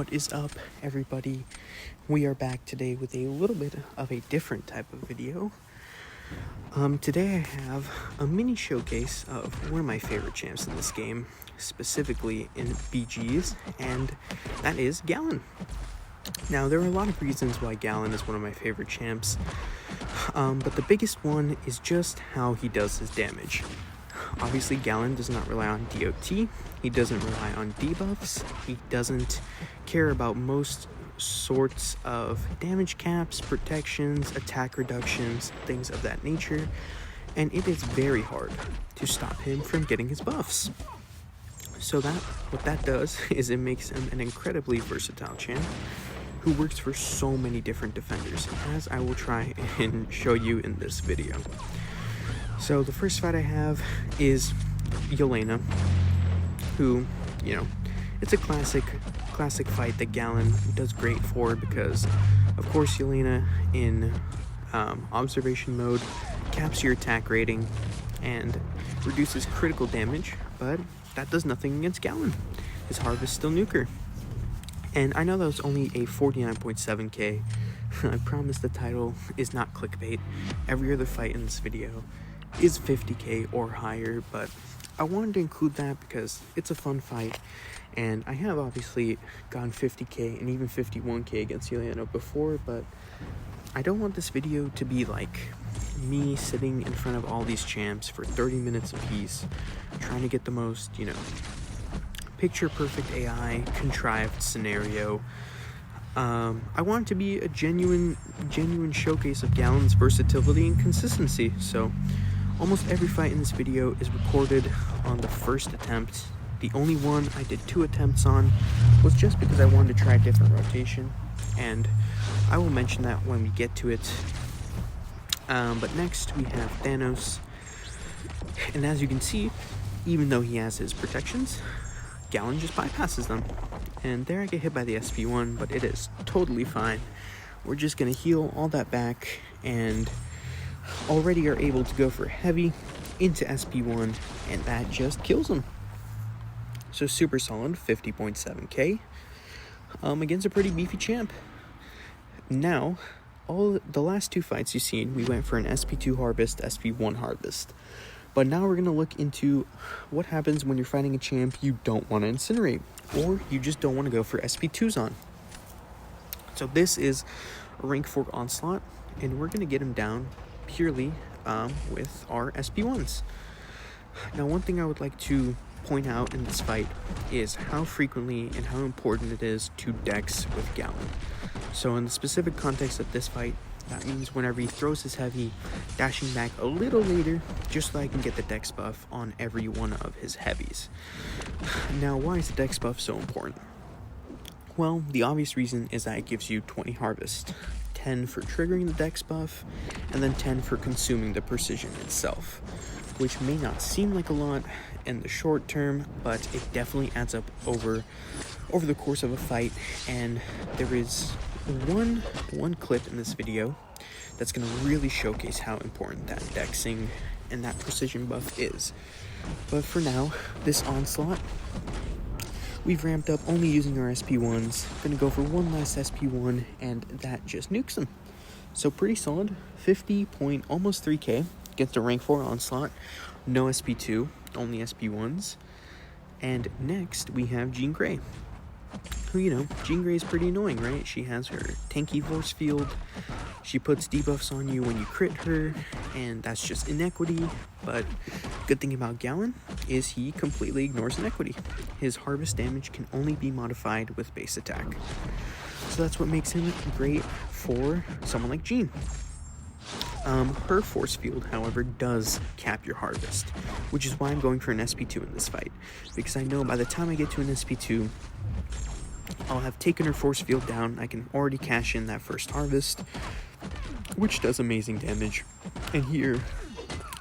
What is up, everybody? We are back today with a little bit of a different type of video. Today I have a mini showcase of one of my favorite champs in this game, specifically in BGs, and that is Galan. Now, there are a lot of reasons why Galan is one of my favorite champs, but the biggest one is just how he does his damage. Obviously, Galan does not rely on DOT, he doesn't rely on debuffs, he doesn't care about most sorts of damage caps, protections, attack reductions, things of that nature, and it is very hard to stop him from getting his buffs. So what that does is it makes him an incredibly versatile champ who works for so many different defenders, as I will try and show you in this video. So the first fight I have is Yelena, who, it's a classic fight that Galan does great for because, of course, Yelena in observation mode caps your attack rating and reduces critical damage, but that does nothing against Galan. His Harvest still nuker. And I know that was only a 49.7k. I promise the title is not clickbait. Every other fight in this video is 50k or higher, but I wanted to include that because it's a fun fight, and I have obviously gone 50k and even 51k against Yelena before, but I don't want this video to be like me sitting in front of all these champs for 30 minutes apiece, trying to get the most, picture perfect AI contrived scenario. I want it to be a genuine showcase of Galan's versatility and consistency. So almost every fight in this video is recorded on the first attempt. The only one I did 2 attempts on was just because I wanted to try a different rotation, and I will mention that when we get to it. But next we have Thanos, and as you can see, even though he has his protections, Galan just bypasses them. And there I get hit by the SP1, but it is totally fine. We're just gonna heal all that back and already are able to go for heavy into SP1, and that just kills him. So super solid, 50.7k against a pretty beefy champ. Now, all the last 2 fights you've seen, we went for an SP2 harvest, SP1 harvest. But now we're going to look into what happens when you're fighting a champ you don't want to incinerate, or you just don't want to go for SP2s on. So this is a rank 4 Onslaught, and we're going to get him down purely with our SP1s. Now, one thing I would like to point out in this fight is how frequently and how important it is to dex with Galan. So in the specific context of this fight, that means whenever he throws his heavy, dashing back a little later, just so I can get the dex buff on every one of his heavies. Now, why is the dex buff so important? Well, the obvious reason is that it gives you 20 harvest, 10 for triggering the dex buff, and then 10 for consuming the precision itself, which may not seem like a lot in the short term, but it definitely adds up over the course of a fight. And there is one clip in this video that's going to really showcase how important that dexing and that precision buff is. But for now, this Onslaught, we've ramped up only using our SP1s. Going to go for one last SP1, and that just nukes them. So pretty solid, 50 point, almost 3k against a rank 4 Onslaught. No SP2, only SP1s. And next we have Jean Grey, who, Jean Grey is pretty annoying, right? She has her tanky force field, she puts debuffs on you when you crit her, and that's just inequity. But good thing about Galan is he completely ignores inequity. His harvest damage can only be modified with base attack. So that's what makes him great for someone like Jean. Her force field, however, does cap your harvest, which is why I'm going for an SP2 in this fight, because I know by the time I get to an SP2, I'll have taken her force field down. I can already cash in that first harvest, which does amazing damage. And here,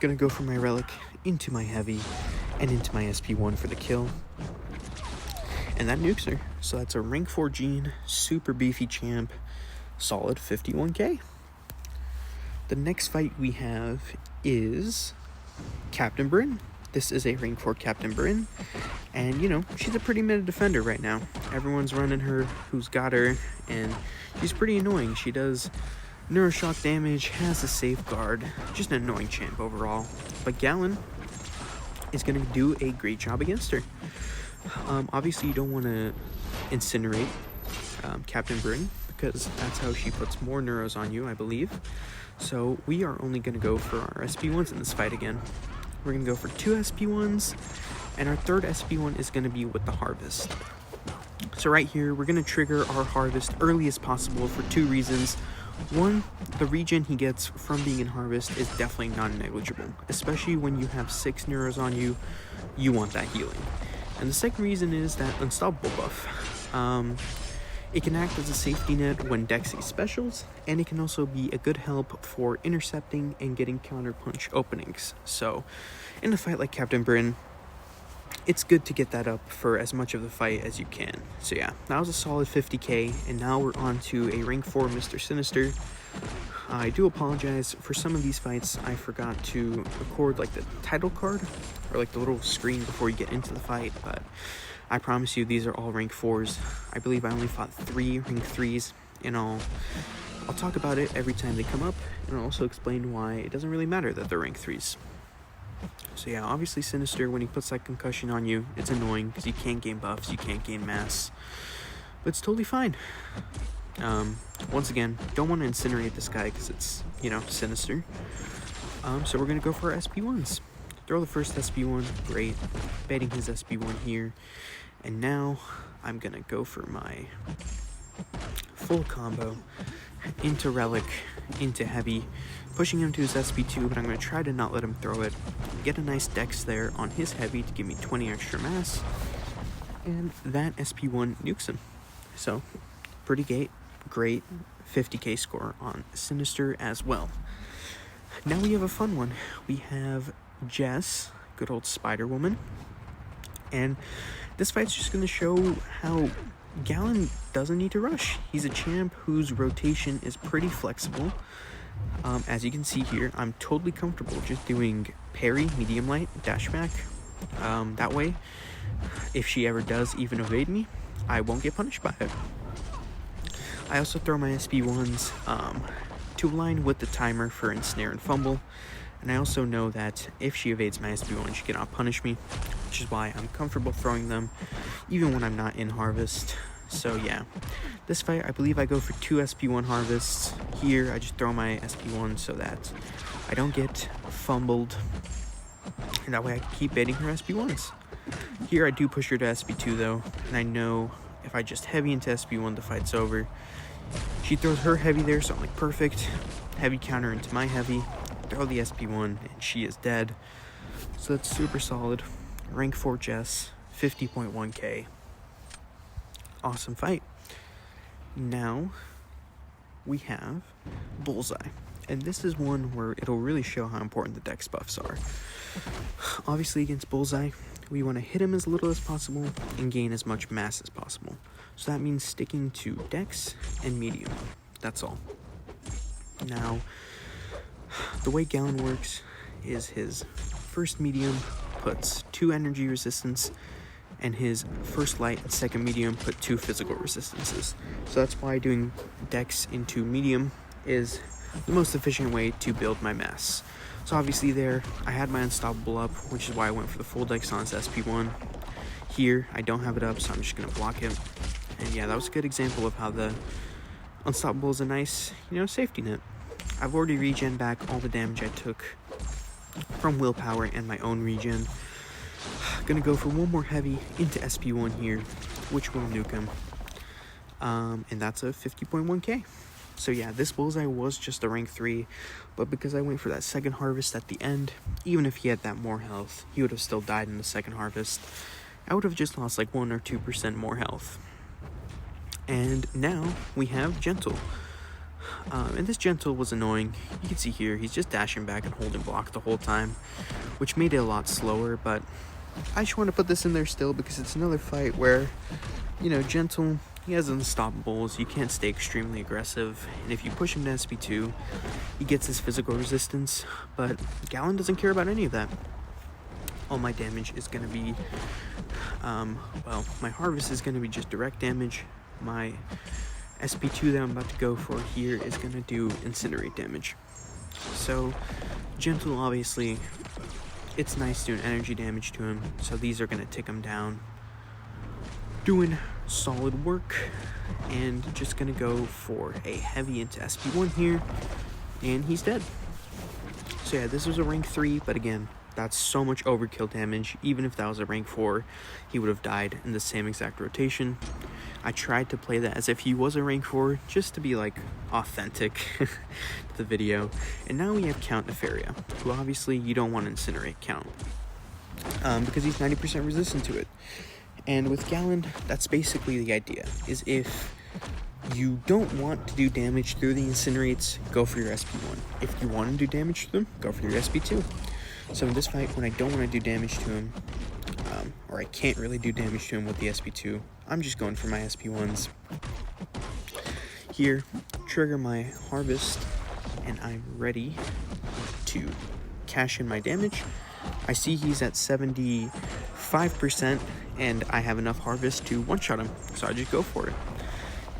gonna go for my relic into my heavy and into my SP1 for the kill, and that nukes her. So that's a rank 4 Jean, super beefy champ, solid 51k. The next fight we have is Captain Bryn. this is a rank 4 Captain Bryn, and you know, she's a pretty meta defender right now. Everyone's running her who's got her, and she's pretty annoying. She does neuroshock damage, has a safeguard, just an annoying champ overall. But Galan is going to do a great job against her. Obviously, you don't want to incinerate Captain Bryn, because that's how she puts more neuros on you, I believe. So we are only going to go for our SP1s in this fight again. We're going to go for 2 SP1s, and our third SP1 is going to be with the Harvest. So right here, we're going to trigger our Harvest early as possible for 2 reasons. One, the regen he gets from being in Harvest is definitely non-negligible, especially when you have 6 neuros on you. You want that healing. And the second reason is that Unstoppable buff. It can act as a safety net when Dexy specials, and it can also be a good help for intercepting and getting counterpunch openings. So, in a fight like Captain Bryn, it's good to get that up for as much of the fight as you can. So yeah, that was a solid 50k, and now we're on to a rank 4 Mr. Sinister. I do apologize, for some of these fights I forgot to record like the title card, or like the little screen before you get into the fight, but I promise you these are all rank 4s. I believe I only fought 3 rank 3s in all. I'll talk about it every time they come up, and I'll also explain why it doesn't really matter that they're rank 3s. So yeah, obviously Sinister, when he puts that concussion on you, it's annoying because you can't gain buffs, you can't gain mass. But it's totally fine. Once again, don't want to incinerate this guy because it's, you know, Sinister. So we're going to go for our SP1s. Throw the first SP1, great. Baiting his SP1 here. And now I'm going to go for my full combo into Relic, into Heavy, pushing him to his SP2, but I'm going to try to not let him throw it. Get a nice dex there on his Heavy to give me 20 extra mass. And that SP1 nukes him. So, pretty great 50k score on Sinister as well. Now we have a fun one. We have Jess, good old Spider-Woman. And this fight's just going to show how Galan doesn't need to rush. He's a champ whose rotation is pretty flexible. As you can see here, I'm totally comfortable just doing parry, medium light, dash back. That way, if she ever does even evade me, I won't get punished by it. I also throw my SP1s to align with the timer for ensnare and fumble. And I also know that if she evades my SP1, she cannot punish me, which is why I'm comfortable throwing them, even when I'm not in Harvest. So yeah, this fight, I believe I go for 2 SP1 Harvests. Here, I just throw my SP1 so that I don't get fumbled, and that way I can keep baiting her SP1s. Here, I do push her to SP2 though, and I know if I just heavy into SP1, the fight's over. She throws her heavy there, so I'm like, perfect. Heavy counter into my heavy, throw the SP1, and she is dead. So that's super solid. Rank 4 Jess, 50.1k. Awesome fight. Now we have Bullseye, and this is one where it'll really show how important the dex buffs are. Obviously against Bullseye, we want to hit him as little as possible and gain as much mass as possible. So that means sticking to dex and medium. That's all. Now, the way Galan works is his first medium puts 2 energy resistance, and his first light and second medium put 2 physical resistances. So that's why doing dex into medium is the most efficient way to build my mass. So obviously there, I had my Unstoppable up, which is why I went for the full dex on his SP1. Here, I don't have it up, so I'm just going to block it. And yeah, that was a good example of how the Unstoppable is a nice, you know, safety net. I've already regen back all the damage I took from willpower and my own regen. Gonna go for one more heavy into SP1 here, which will nuke him. And that's a 50.1k. So yeah, this Bullseye was just a rank 3, but because I went for that second Harvest at the end, even if he had that more health, he would have still died in the second Harvest. I would have just lost like 1 or 2% more health. And now we have Gentle. And this Gentle was annoying. You can see here, he's just dashing back and holding block the whole time, which made it a lot slower, but I just want to put this in there still because it's another fight where, you know, Gentle, he has Unstoppables, you can't stay extremely aggressive, and if you push him to SP2, he gets his physical resistance, but Galan doesn't care about any of that. all my damage is going to be, well, my harvest is going to be just direct damage. My SP2 that I'm about to go for here is going to do incinerate damage. So, gentle, obviously, it's nice doing energy damage to him, so these are going to tick him down. Doing solid work, and just going to go for a heavy into SP1 here, and he's dead. So yeah, this was a rank 3, but again, that's so much overkill damage. Even if that was a rank 4, he would have died in the same exact rotation. I tried to play that as if he was a rank 4, just to be like authentic to the video. And now we have Count Nefaria, who obviously you don't want to incinerate Count, because he's 90% resistant to it. And with Galan, that's basically the idea, is if you don't want to do damage through the incinerates, go for your SP1. If you want to do damage to them, go for your SP2. So in this fight, when I don't want to do damage to him, or I can't really do damage to him with the SP2, I'm just going for my SP1s. Here, trigger my harvest, and I'm ready to cash in my damage. I see he's at 75%, and I have enough harvest to one-shot him, so I just go for it.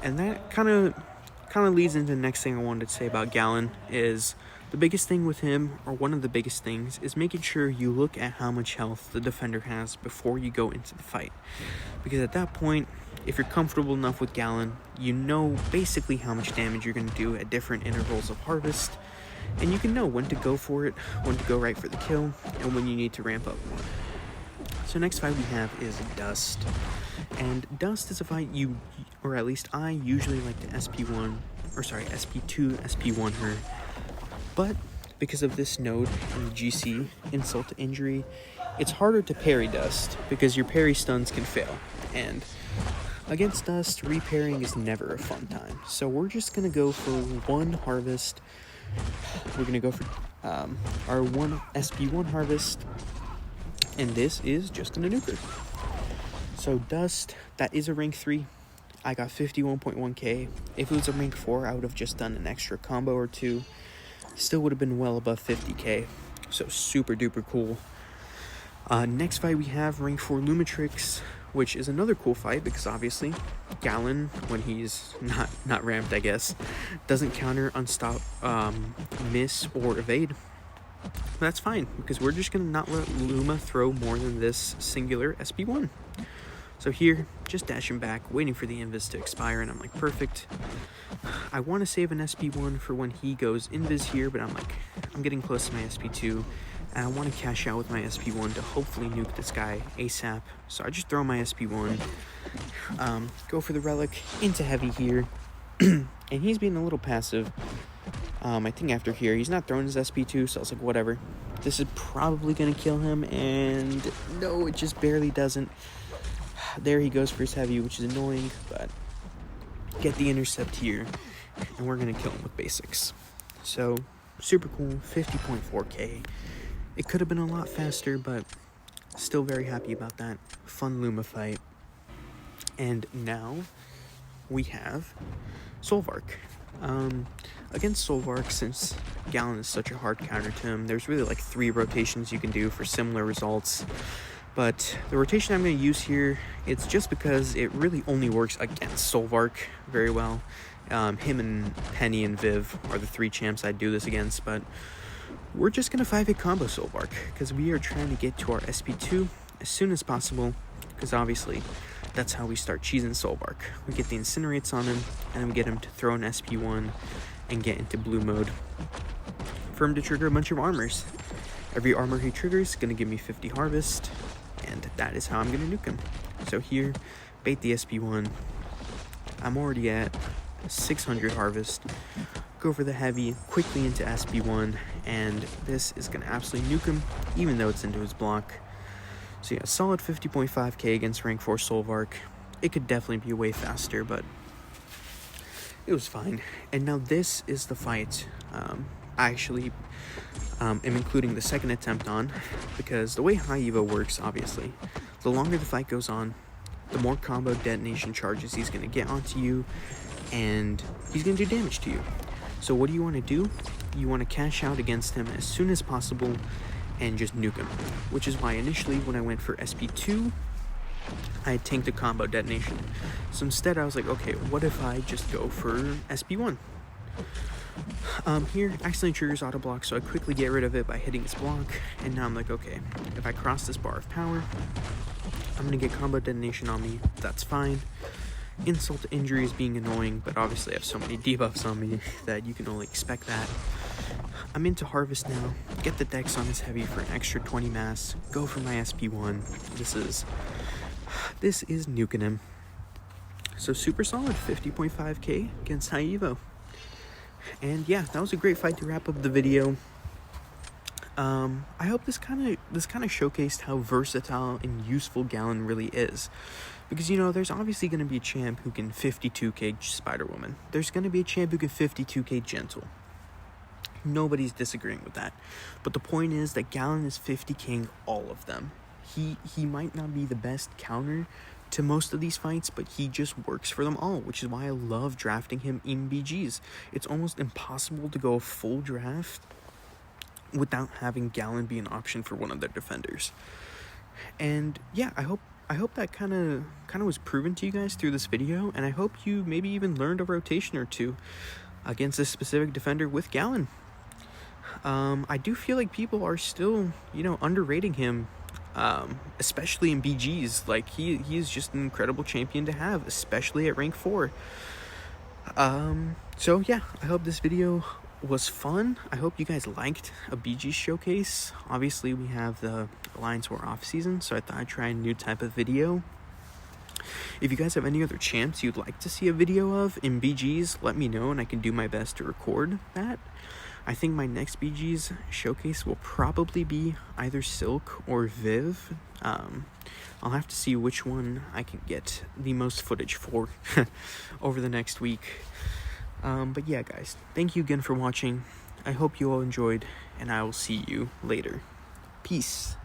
And that kind of leads into the next thing I wanted to say about Galan, is the biggest thing with him, or one of the biggest things, is making sure you look at how much health the defender has before you go into the fight. Because at that point, if you're comfortable enough with Galan, you know basically how much damage you're going to do at different intervals of harvest, and you can know when to go for it, when to go right for the kill, and when you need to ramp up more. So next fight we have is Dust. And Dust is a fight or at least I usually like to SP2, SP1 her. But because of this node in the GC, Insult to Injury, it's harder to parry Dust because your parry stuns can fail. And against Dust, repairing is never a fun time. So we're just going to go for one harvest. We're going to go for our one SP1 harvest. And this is just going to nuke her. So Dust, that is a rank 3. I got 51.1k. If it was a rank 4, I would have just done an extra combo or two. Still would have been well above 50k. So super duper cool. Next fight we have rank 4 Lumatrix, which is another cool fight because obviously Galan, when he's not ramped, I guess, doesn't counter, unstop, miss, or evade. That's fine, because we're just going to not let Luma throw more than this singular SP1. So here, just dashing back, waiting for the invis to expire, and I'm like, perfect. I want to save an SP1 for when he goes invis here, but I'm getting close to my SP2, and I want to cash out with my SP1 to hopefully nuke this guy ASAP. So I just throw my SP1, go for the relic, into heavy here, and he's being a little passive. I think after here, he's not throwing his SP2, so I was like, whatever. This is probably going to kill him, and no, it just barely doesn't. There he goes for his heavy, which is annoying, but get the intercept here, and we're going to kill him with basics. So, super cool, 50.4k. It could have been a lot faster, but still very happy about that. Fun Luma fight. And now, we have Solvark. Against Solvark, since Galan is such a hard counter to him, there's really like 3 rotations you can do for similar results. But the rotation I'm going to use here, it's just because it really only works against Solvark very well. Him and Penny and Viv are the 3 champs I do this against, but we're just going to 5-hit combo Solvark, because we are trying to get to our SP2 as soon as possible, because obviously that's how we start cheesing Solvark. We get the incinerates on him, and then we get him to throw an SP1 and get into blue mode for him to trigger a bunch of armors. Every armor he triggers is going to give me 50 harvest, and that is how I'm going to nuke him. So here, bait the SP1. I'm already at 600 harvest. Go for the heavy, quickly into SP1, and this is going to absolutely nuke him, even though it's into his block. So yeah, solid 50.5k against rank 4 Solvark. It could definitely be way faster, but it was fine. And now this is the fight I actually am including the second attempt on, because the way High Evo works, obviously, the longer the fight goes on, the more combo detonation charges he's going to get onto you, and he's going to do damage to you. So what do you want to do? You want to cash out against him as soon as possible, and just nuke him, which is why initially when I went for SP2, I had tanked a combo detonation. So instead I was like, okay, what if I just go for SP1? Here, accidentally triggers auto block, so I quickly get rid of it by hitting its block, and now I'm like, okay, if I cross this bar of power, I'm gonna get combo detonation on me, that's fine. Insult to injury is being annoying, but obviously I have so many debuffs on me that you can only expect that. I'm into Harvest now, get the Dex on his heavy for an extra 20 mass, go for my SP1, this is nuking him. So super solid, 50.5k against High Evo. And yeah, that was a great fight to wrap up the video. I hope this kind of showcased how versatile and useful Galan really is. Because, you know, there's obviously going to be a champ who can 52k Spider-Woman. There's going to be a champ who can 52k Gentle. Nobody's disagreeing with that. But the point is that Galan is 50king all of them. He might not be the best counter to most of these fights, but he just works for them all, which is why I love drafting him in BGs. It's almost impossible to go a full draft without having Galan be an option for one of their defenders. And yeah, I hope that kind of was proven to you guys through this video, and I hope you maybe even learned a rotation or two against this specific defender with Galan. I do feel like people are still, you know, underrating him, especially in BGs. Like, he is just an incredible champion to have, especially at rank 4. So yeah, I hope this video was fun. I hope you guys liked a BG showcase. Obviously, we have the Alliance War off season, so I thought I'd try a new type of video. If you guys have any other champs you'd like to see a video of in BGs, let me know and I can do my best to record that. I think my next BGs showcase will probably be either Silk or Viv. I'll have to see which one I can get the most footage for over the next week. But yeah, guys, thank you again for watching. I hope you all enjoyed, and I will see you later. Peace.